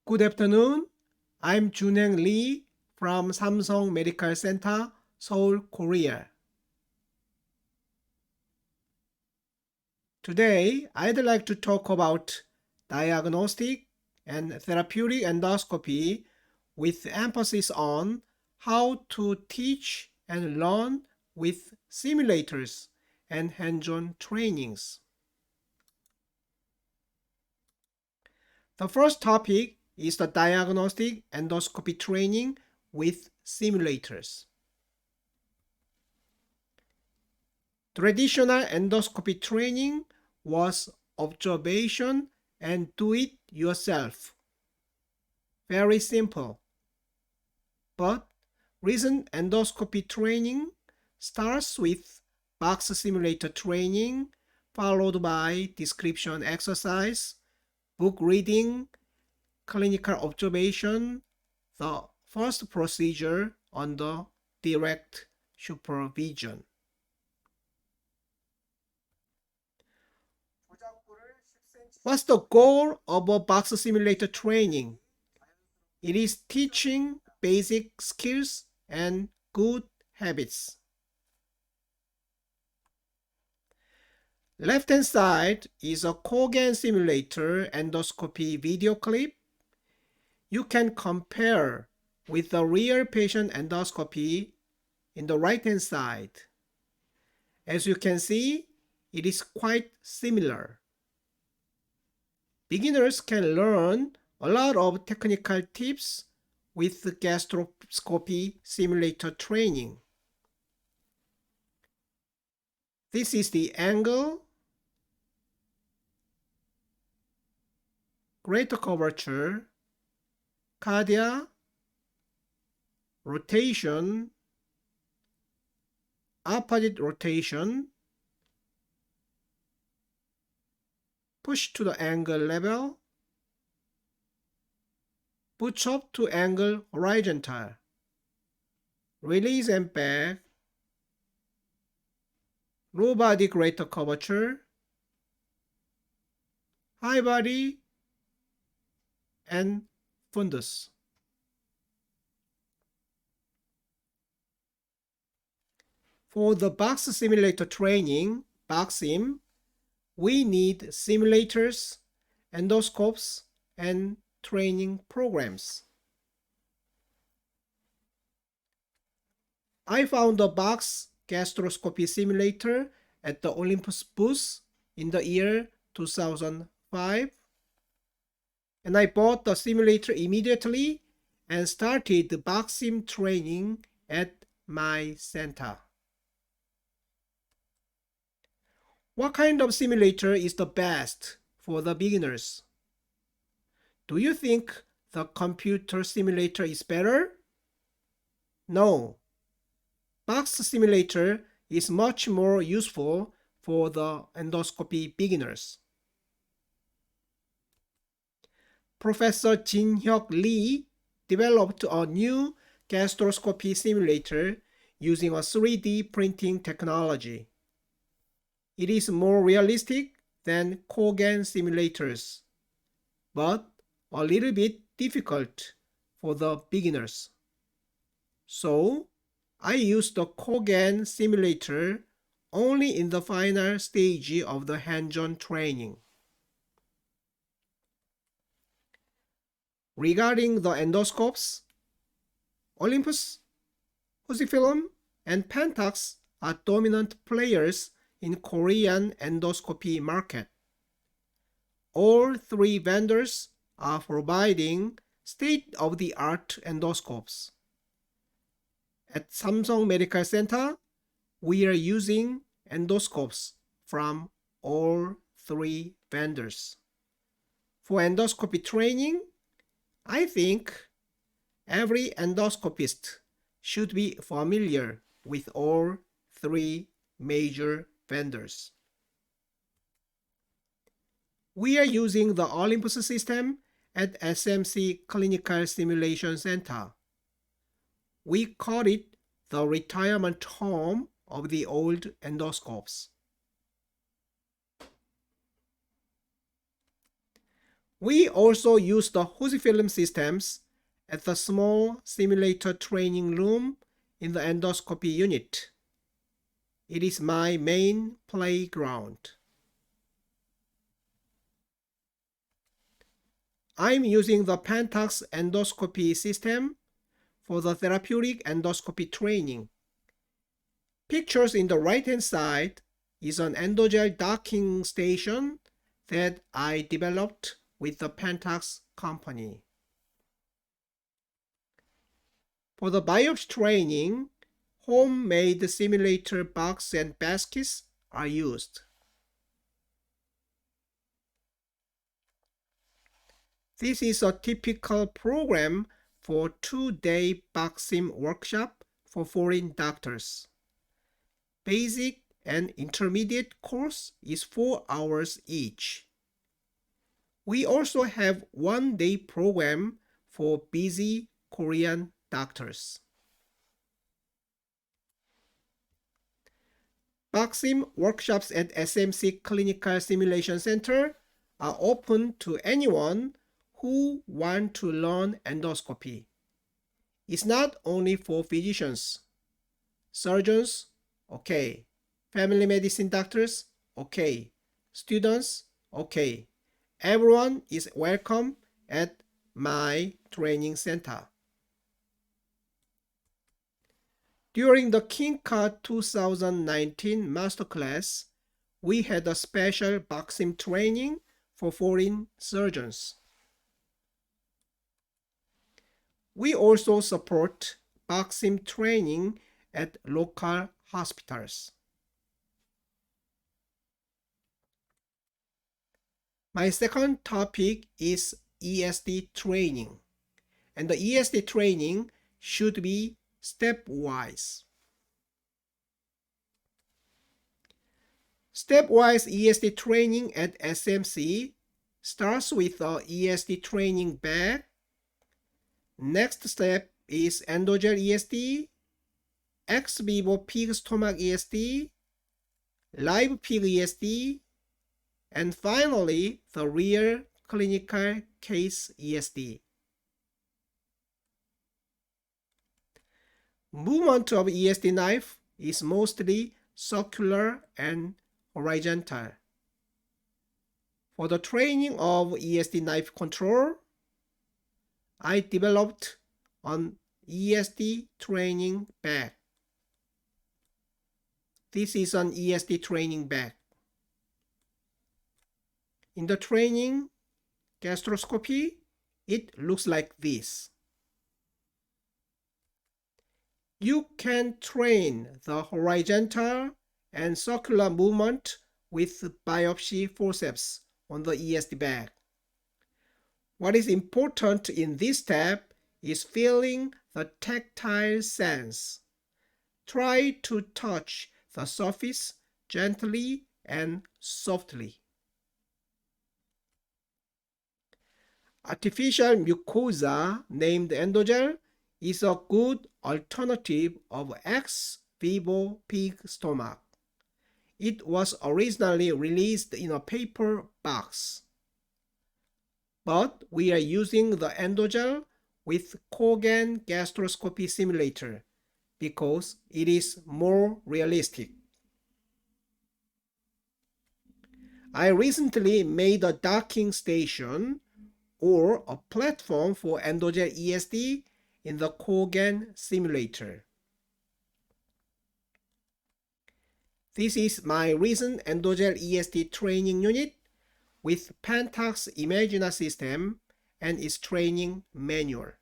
Good afternoon. I'm Juneng Lee from Samsung Medical Center, Seoul, Korea. Today, I'd like to talk about diagnostic and therapeutic endoscopy with emphasis on how to teach and learn with simulators and hands-on trainings. The first topic is the diagnostic endoscopy training with simulators. Traditional endoscopy training was observation and do it yourself. Very simple. But recent endoscopy training starts with box simulator training, followed by description exercise, book reading, clinical observation, the first procedure under direct supervision. What's the goal of a box simulator training? It is teaching basic skills and good habits. Left-hand side is a Kogan simulator endoscopy video clip. You can compare with the real patient endoscopy in the right-hand side. As you can see, it is quite similar. Beginners can learn a lot of technical tips with the gastroscopy simulator training. This is the angle, greater curvature, cardia, rotation, opposite rotation, push to the angle level, push up to angle horizontal, release and back, low body greater curvature, high body, and fundus. For the box simulator training, BoxSim, we need simulators, endoscopes, and training programs. I found the box gastroscopy simulator at the Olympus booth in the year 2005, and I bought the simulator immediately and started the BoxSim training at my center. What kind of simulator is the best for the beginners? Do you think the computer simulator is better? No. Box simulator is much more useful for the endoscopy beginners. Professor Jin-hyuk Lee developed a new gastroscopy simulator using a 3D printing technology. It is more realistic than Kogan simulators, but a little bit difficult for the beginners. So, I use the Kogan simulator only in the final stage of the hands-on training. Regarding the endoscopes, Olympus, Fujifilm, and Pentax are dominant players in Korean endoscopy market. All three vendors are providing state-of-the-art endoscopes. At Samsung Medical Center, we are using endoscopes from all three vendors. For endoscopy training, I think every endoscopist should be familiar with all three major vendors. We are using the Olympus system at SMC Clinical Simulation Center. We call it the retirement home of the old endoscopes. We also use the Fujifilm systems at the small simulator training room in the endoscopy unit. It is my main playground. I'm using the Pentax endoscopy system for the therapeutic endoscopy training. Pictures in the right-hand side is an Endogel docking station that I developed with the Pentax company. For the biopsy training, homemade simulator box and baskets are used. This is a typical program for 2-day boxing workshop for foreign doctors. Basic and intermediate course is 4 hours each. We also have 1-day program for busy Korean doctors. Boxing workshops at SMC Clinical Simulation Center are open to anyone who want to learn endoscopy. It's not only for physicians. Surgeons, okay. Family medicine doctors, okay. Students, okay. Everyone is welcome at my training center. During the KingCut 2019 masterclass, we had a special boxing training for foreign surgeons. We also support boxing training at local hospitals. My second topic is ESD training, and the ESD training should be stepwise. Stepwise ESD training at SMC starts with a ESD training bag. Next step is Endogel ESD, ex vivo pig stomach ESD, live pig ESD, and finally the real clinical case ESD. Movement of ESD knife is mostly circular and horizontal. For the training of ESD knife control, I developed an ESD training bag. This is an ESD training bag. In the training gastroscopy, it looks like this. You can train the horizontal and circular movement with biopsy forceps on the ESD bag. What is important in this step is feeling the tactile sense. Try to touch the surface gently and softly. Artificial mucosa named Endogel is a good alternative of ex vivo pig stomach. It was originally released in a paper box. But we are using the Endogel with Kogan gastroscopy simulator because it is more realistic. I recently made a docking station or a platform for Endogel ESD in the Kogan simulator. This is my recent Endogel ESD training unit with Pentax Imagina system and its training manual.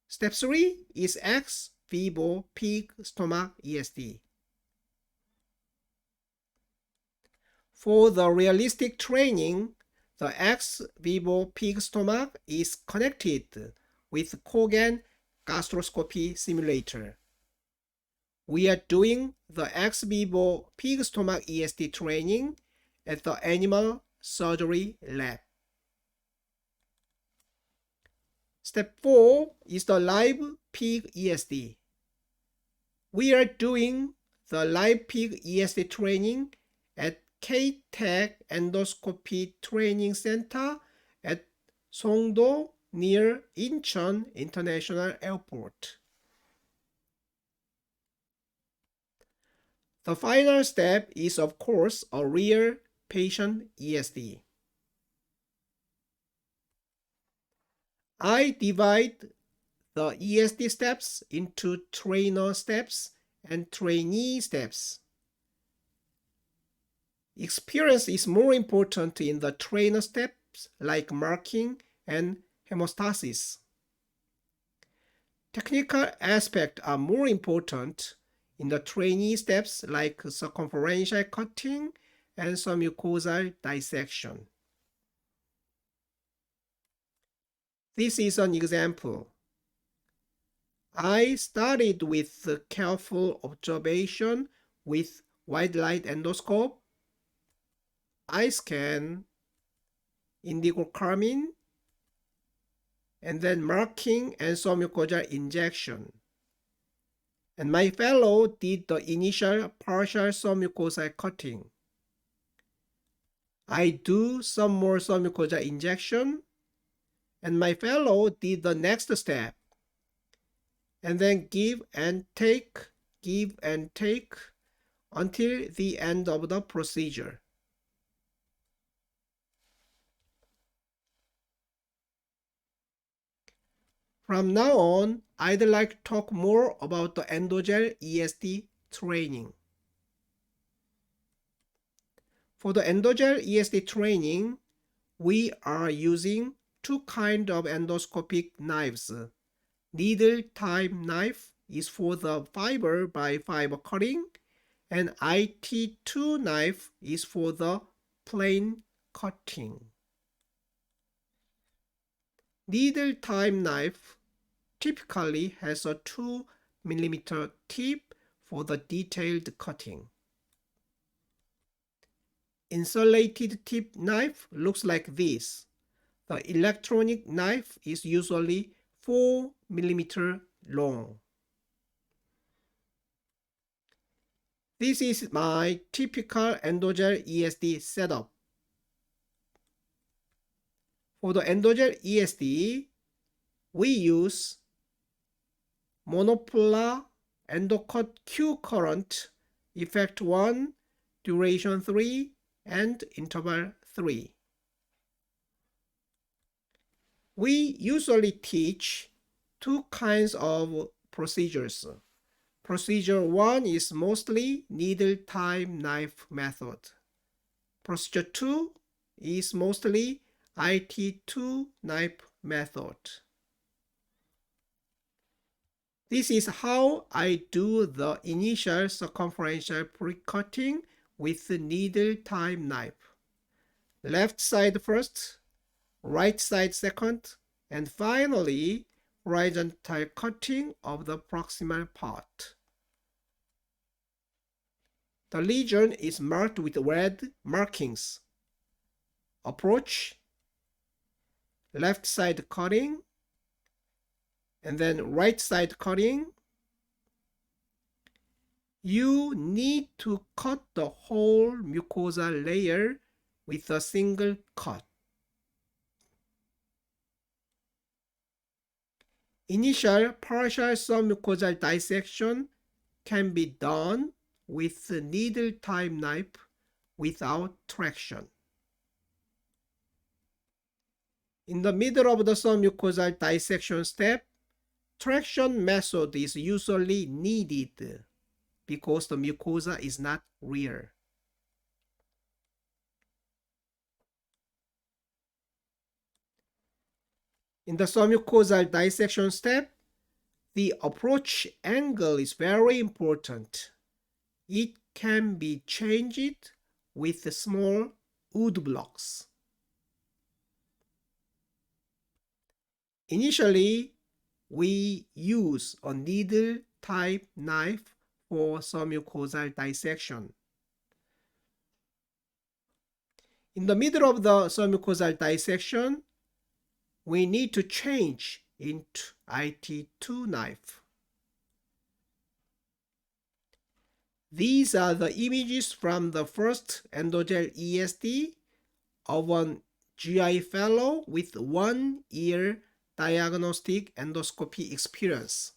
Step 3 is ex vivo pig stomach ESD. For the realistic training, the ex vivo pig stomach is connected with Kogan gastroscopy simulator. We are doing the ex vivo pig stomach ESD training at the animal surgery lab. Step 4 is the live pig ESD. We are doing the live pig ESD training at K-Tech Endoscopy Training Center at Songdo near Incheon International Airport. The final step is, of course, a real patient ESD. I divide the ESD steps into trainer steps and trainee steps. Experience is more important in the trainer steps like marking and hemostasis. Technical aspects are more important in the trainee steps like circumferential cutting and submucosal dissection. This is an example. I started with careful observation with wide light endoscope, eye scan, indigo carmine, and then marking and submucosal injection. And my fellow did the initial partial submucosal cutting. I do some more submucosal injection, and my fellow did the next step. And then give and take until the end of the procedure. From now on, I'd like to talk more about the Endogen Esd training. For the Endogen Esd training, we are using two kinds of endoscopic knives. Needle type knife is for the fiber by fiber cutting, and IT2 knife is for the plain cutting. Needle type knife typically has a 2 mm tip for the detailed cutting. Insulated tip knife looks like this. The electronic knife is usually 4 mm long. This is my typical Endogen Esd setup. For the Endogen Esd, we use monopolar endocut Q current, effect 1, duration 3, and interval 3. We usually teach two kinds of procedures. Procedure 1 is mostly needle type knife method. Procedure 2 is mostly IT2 knife method. This is how I do the initial circumferential pre-cutting with the needle type knife. Left side first, right side second, and finally horizontal cutting of the proximal part. The lesion is marked with red markings. Approach, left side cutting, and then right side cutting. You need to cut the whole mucosal layer with a single cut. Initial partial submucosal dissection can be done with the needle type knife without traction. In the middle of the submucosal dissection step, traction method is usually needed because the mucosa is not real. In the submucosal dissection step, the approach angle is very important. It can be changed with small wood blocks. Initially, we use a needle type knife for submucosal dissection. In the middle of the submucosal dissection, we need to change into IT2 knife. These are the images from the first Endogen ESD of an GI fellow with 1 year diagnostic endoscopy experience.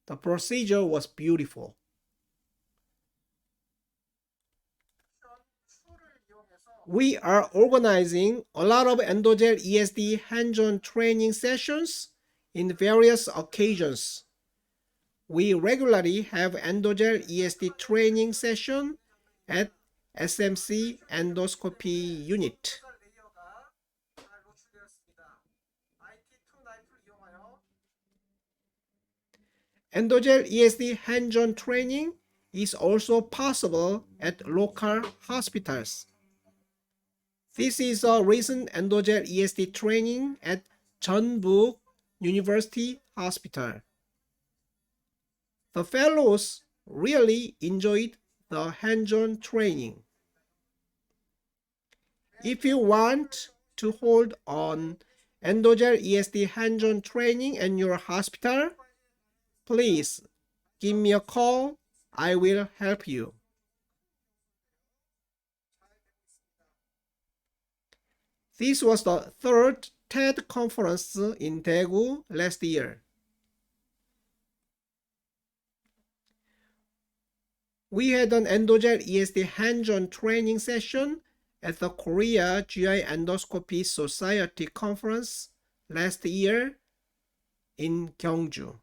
The procedure was beautiful. We are organizing a lot of Endogen ESD hands-on training sessions in various occasions. We regularly have Endogen ESD training session at SMC Endoscopy Unit. Endogen ESD hands-on training is also possible at local hospitals. This is a recent Endogen ESD training at Jeonbuk University Hospital. The fellows really enjoyed the hands-on training. If you want to hold on Endogen ESD hands-on training in your hospital, please give me a call. I will help you. This was the third TED conference in Daegu last year. We had an Endogen ESD hands-on training session at the Korea GI Endoscopy Society conference last year in Gyeongju.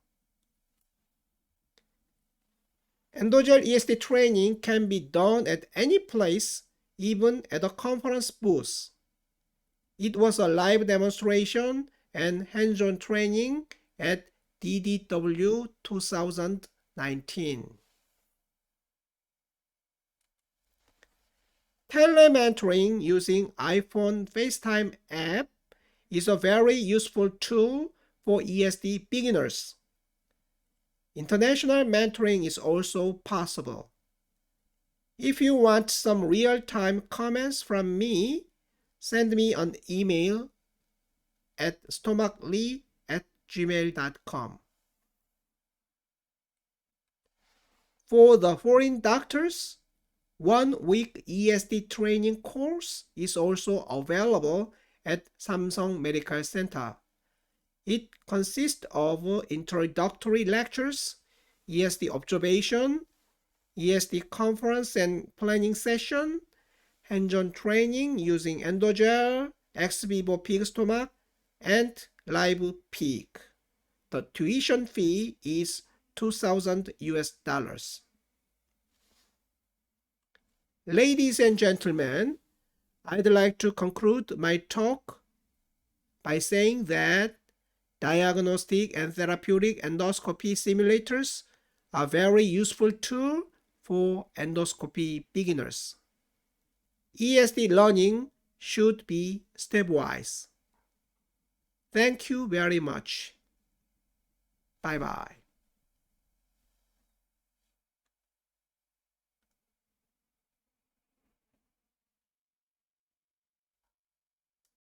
Endogen ESD training can be done at any place, even at a conference booth. It was a live demonstration and hands-on training at DDW 2019. Telementoring using iPhone FaceTime app is a very useful tool for ESD beginners. International mentoring is also possible. If you want some real-time comments from me, send me an email at stomachlee@gmail.com. For the foreign doctors, 1-week ESD training course is also available at Samsung Medical Center. It consists of introductory lectures, ESD observation, ESD conference and planning session, hands-on training using Endogel, ex vivo pig stomach, and live pig. The tuition fee is $2,000. Ladies and gentlemen, I'd like to conclude my talk by saying that diagnostic and therapeutic endoscopy simulators are very useful tool for endoscopy beginners. ESD learning should be stepwise. Thank you very much. Bye-bye.